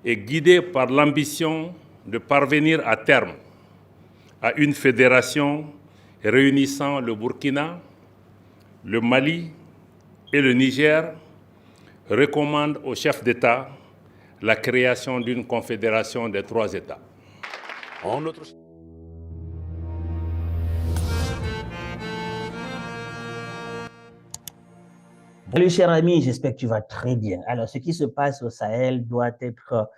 est guidé par l'ambition de parvenir à terme à une fédération réunissant le Burkina, le Mali et le Niger, recommande au chef d'État la création d'une confédération des 3 États. Salut cher ami, j'espère que tu vas très bien. Alors, ce qui se passe au Sahel doit être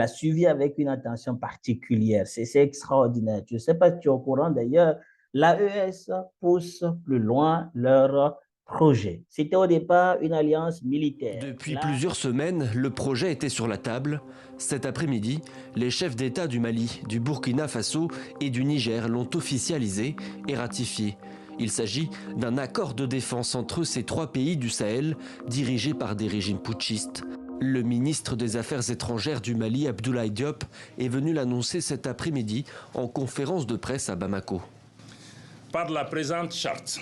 suivi avec une attention particulière. C'est extraordinaire. Je ne sais pas si tu es au courant d'ailleurs, l'AES pousse plus loin leur projet. C'était au départ une alliance militaire. Depuis plusieurs semaines, le projet était sur la table. Cet après-midi, les chefs d'État du Mali, du Burkina Faso et du Niger l'ont officialisé et ratifié. Il s'agit d'un accord de défense entre ces 3 pays du Sahel, dirigés par des régimes putschistes. Le ministre des Affaires étrangères du Mali, Abdoulaye Diop, est venu l'annoncer cet après-midi en conférence de presse à Bamako. Par la présente charte,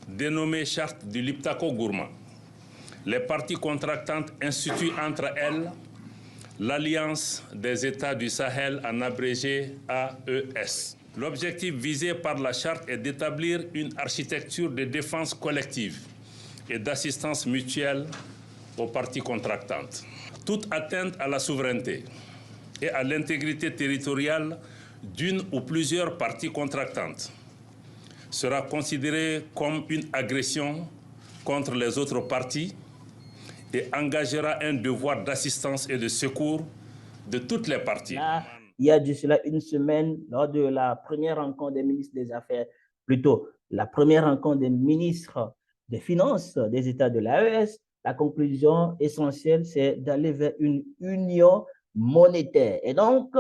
dénommée charte du Liptako-Gourma, les parties contractantes instituent entre elles l'Alliance des États du Sahel, en abrégé AES. L'objectif visé par la charte est d'établir une architecture de défense collective et d'assistance mutuelle aux parties contractantes. Toute atteinte à la souveraineté et à l'intégrité territoriale d'une ou plusieurs parties contractantes sera considérée comme une agression contre les autres parties et engagera un devoir d'assistance et de secours de toutes les parties. Là, il y a de cela une semaine, lors de la première rencontre des ministres des Affaires, plutôt la première rencontre des ministres des Finances des États de l'AES, la conclusion essentielle, c'est d'aller vers une union monétaire. Et donc,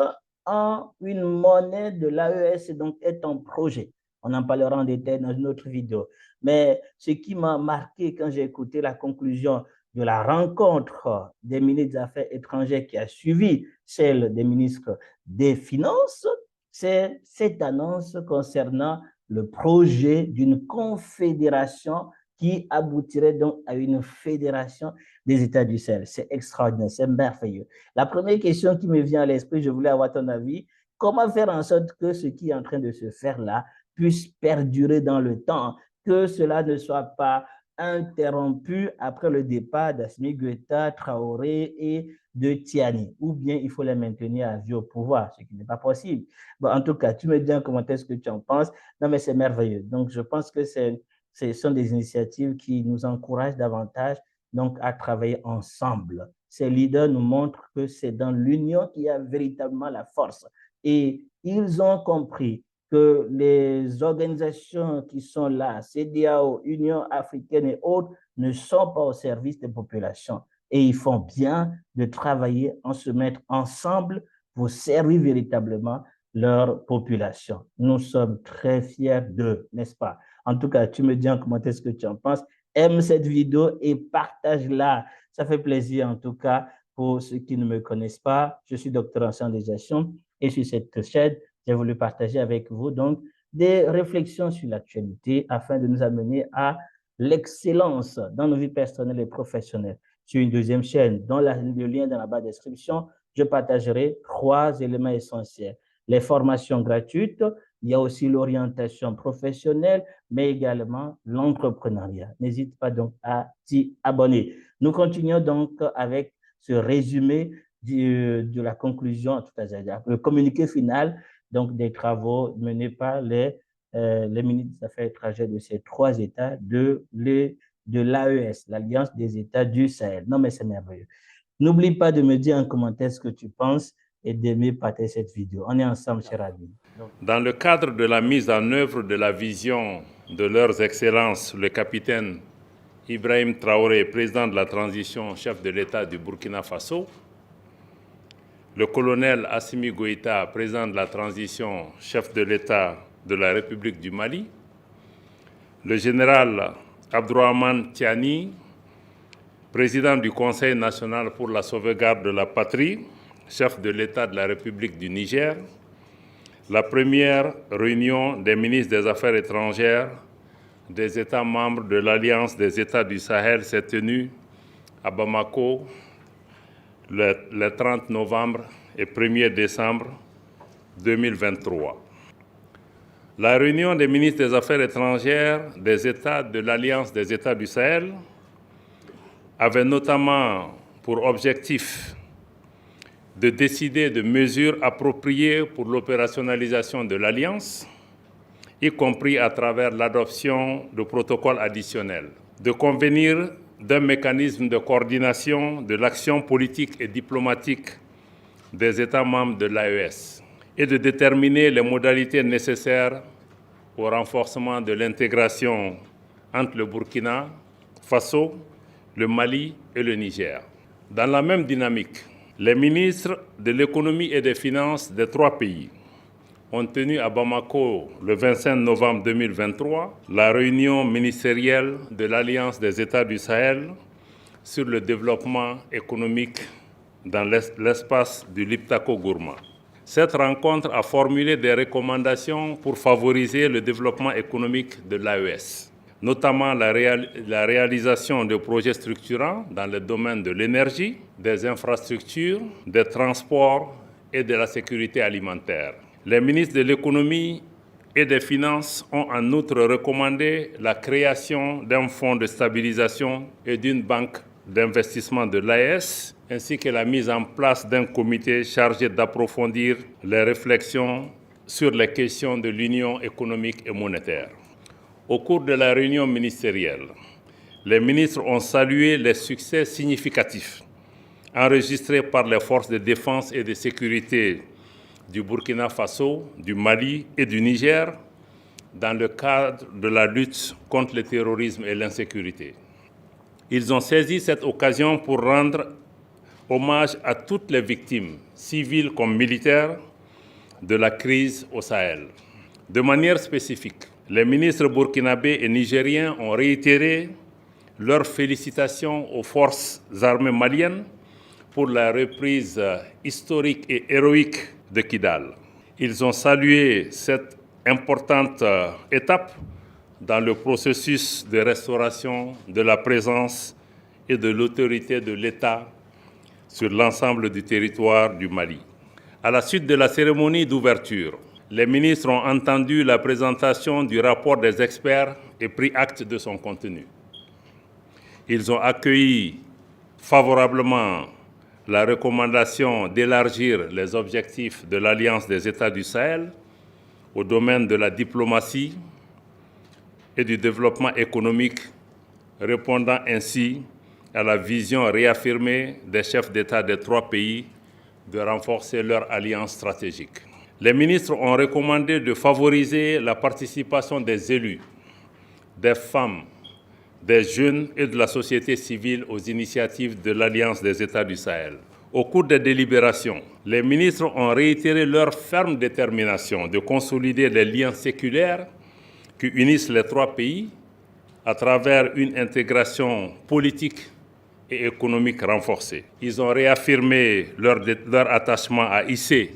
une monnaie de l'AES est un projet. On en parlera en détail dans une autre vidéo. Mais ce qui m'a marqué quand j'ai écouté la conclusion de la rencontre des ministres des Affaires étrangères qui a suivi celle des ministres des Finances, c'est cette annonce concernant le projet d'une confédération qui aboutirait donc à une fédération des États du Sahel. C'est extraordinaire, c'est merveilleux. La première question qui me vient à l'esprit, je voulais avoir ton avis, comment faire en sorte que ce qui est en train de se faire là puisse perdurer dans le temps, que cela ne soit pas interrompu après le départ d'Assimi Goïta, Traoré et de Tiani, ou bien il faut les maintenir à vie au pouvoir, ce qui n'est pas possible. Bon, en tout cas, tu me dis en commentaire ce que tu en penses. Non, mais c'est merveilleux. Donc, je pense que ce sont des initiatives qui nous encouragent davantage donc, à travailler ensemble. Ces leaders nous montrent que c'est dans l'union qu'il y a véritablement la force. Et ils ont compris que les organisations qui sont là, CEDEAO, Union africaine et autres, ne sont pas au service des populations. Et ils font bien de travailler, en se mettre ensemble pour servir véritablement leur population. Nous sommes très fiers d'eux, n'est-ce pas? En tout cas, tu me dis en commentaire ce que tu en penses. Aime cette vidéo et partage-la. Ça fait plaisir en tout cas pour ceux qui ne me connaissent pas. Je suis docteur en sciences de gestion et sur cette chaîne, j'ai voulu partager avec vous donc des réflexions sur l'actualité afin de nous amener à l'excellence dans nos vies personnelles et professionnelles. Sur une deuxième chaîne, dont le lien dans la barre de description, je partagerai 3 éléments essentiels. Les formations gratuites, il y a aussi l'orientation professionnelle, mais également l'entrepreneuriat. N'hésite pas donc à t'y abonner. Nous continuons donc avec ce résumé de la conclusion, le communiqué final donc des travaux menés par les ministres des Affaires étrangères de ces 3 États de l'AES, l'Alliance des États du Sahel. Non, mais c'est merveilleux. N'oublie pas de me dire en commentaire ce que tu penses et d'aimer partager cette vidéo. On est ensemble, cher ami. Dans le cadre de la mise en œuvre de la vision de leurs excellences, le capitaine Ibrahim Traoré, président de la transition, chef de l'État du Burkina Faso, le colonel Assimi Goïta, président de la transition, chef de l'État de la République du Mali, le général Abdourahmane Tiani, président du Conseil national pour la sauvegarde de la patrie, chef de l'État de la République du Niger, la première réunion des ministres des Affaires étrangères des États membres de l'Alliance des États du Sahel s'est tenue à Bamako le 30 novembre et 1er décembre 2023. La réunion des ministres des Affaires étrangères des États de l'Alliance des États du Sahel avait notamment pour objectif de décider de mesures appropriées pour l'opérationnalisation de l'Alliance, y compris à travers l'adoption de protocoles additionnels, de convenir d'un mécanisme de coordination de l'action politique et diplomatique des États membres de l'AES et de déterminer les modalités nécessaires au renforcement de l'intégration entre le Burkina Faso, le Mali et le Niger. Dans la même dynamique, les ministres de l'économie et des finances des trois pays ont tenu à Bamako le 25 novembre 2023 la réunion ministérielle de l'Alliance des États du Sahel sur le développement économique dans l'espace du Liptako-Gourma. Cette rencontre a formulé des recommandations pour favoriser le développement économique de l'AES, notamment la réalisation de projets structurants dans le domaine de l'énergie, des infrastructures, des transports et de la sécurité alimentaire. Les ministres de l'économie et des finances ont en outre recommandé la création d'un fonds de stabilisation et d'une banque d'investissement de l'AES, ainsi que la mise en place d'un comité chargé d'approfondir les réflexions sur les questions de l'union économique et monétaire. Au cours de la réunion ministérielle, les ministres ont salué les succès significatifs enregistrés par les forces de défense et de sécurité du Burkina Faso, du Mali et du Niger dans le cadre de la lutte contre le terrorisme et l'insécurité. Ils ont saisi cette occasion pour rendre hommage à toutes les victimes, civiles comme militaires, de la crise au Sahel. De manière spécifique, les ministres burkinabés et nigériens ont réitéré leurs félicitations aux forces armées maliennes pour la reprise historique et héroïque de Kidal. Ils ont salué cette importante étape dans le processus de restauration de la présence et de l'autorité de l'État sur l'ensemble du territoire du Mali. À la suite de la cérémonie d'ouverture, les ministres ont entendu la présentation du rapport des experts et pris acte de son contenu. Ils ont accueilli favorablement la recommandation d'élargir les objectifs de l'Alliance des États du Sahel au domaine de la diplomatie et du développement économique, répondant ainsi à la vision réaffirmée des chefs d'État des trois pays de renforcer leur alliance stratégique. Les ministres ont recommandé de favoriser la participation des élus, des femmes, des jeunes et de la société civile aux initiatives de l'Alliance des États du Sahel. Au cours des délibérations, les ministres ont réitéré leur ferme détermination de consolider les liens séculaires qui unissent les trois pays à travers une intégration politique et économique renforcée. Ils ont réaffirmé leur attachement à hisser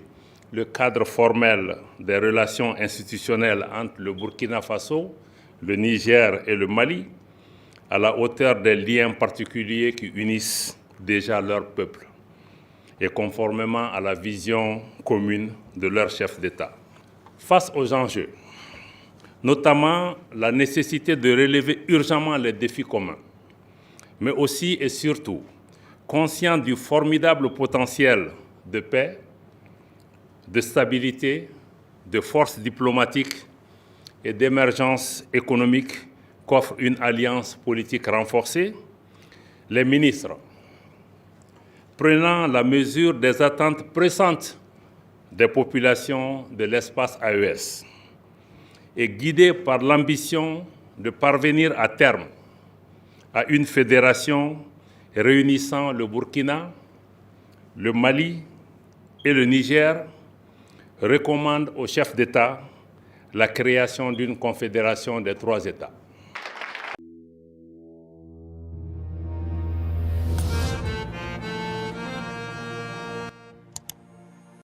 le cadre formel des relations institutionnelles entre le Burkina Faso, le Niger et le Mali, à la hauteur des liens particuliers qui unissent déjà leur peuple et conformément à la vision commune de leur chef d'État. Face aux enjeux, notamment la nécessité de relever urgemment les défis communs, mais aussi et surtout conscient du formidable potentiel de paix, de stabilité, de force diplomatique et d'émergence économique qu'offre une alliance politique renforcée, les ministres, prenant la mesure des attentes pressantes des populations de l'espace AES et guidés par l'ambition de parvenir à terme à une fédération réunissant le Burkina, le Mali et le Niger, recommandent aux chefs d'État la création d'une confédération des trois États.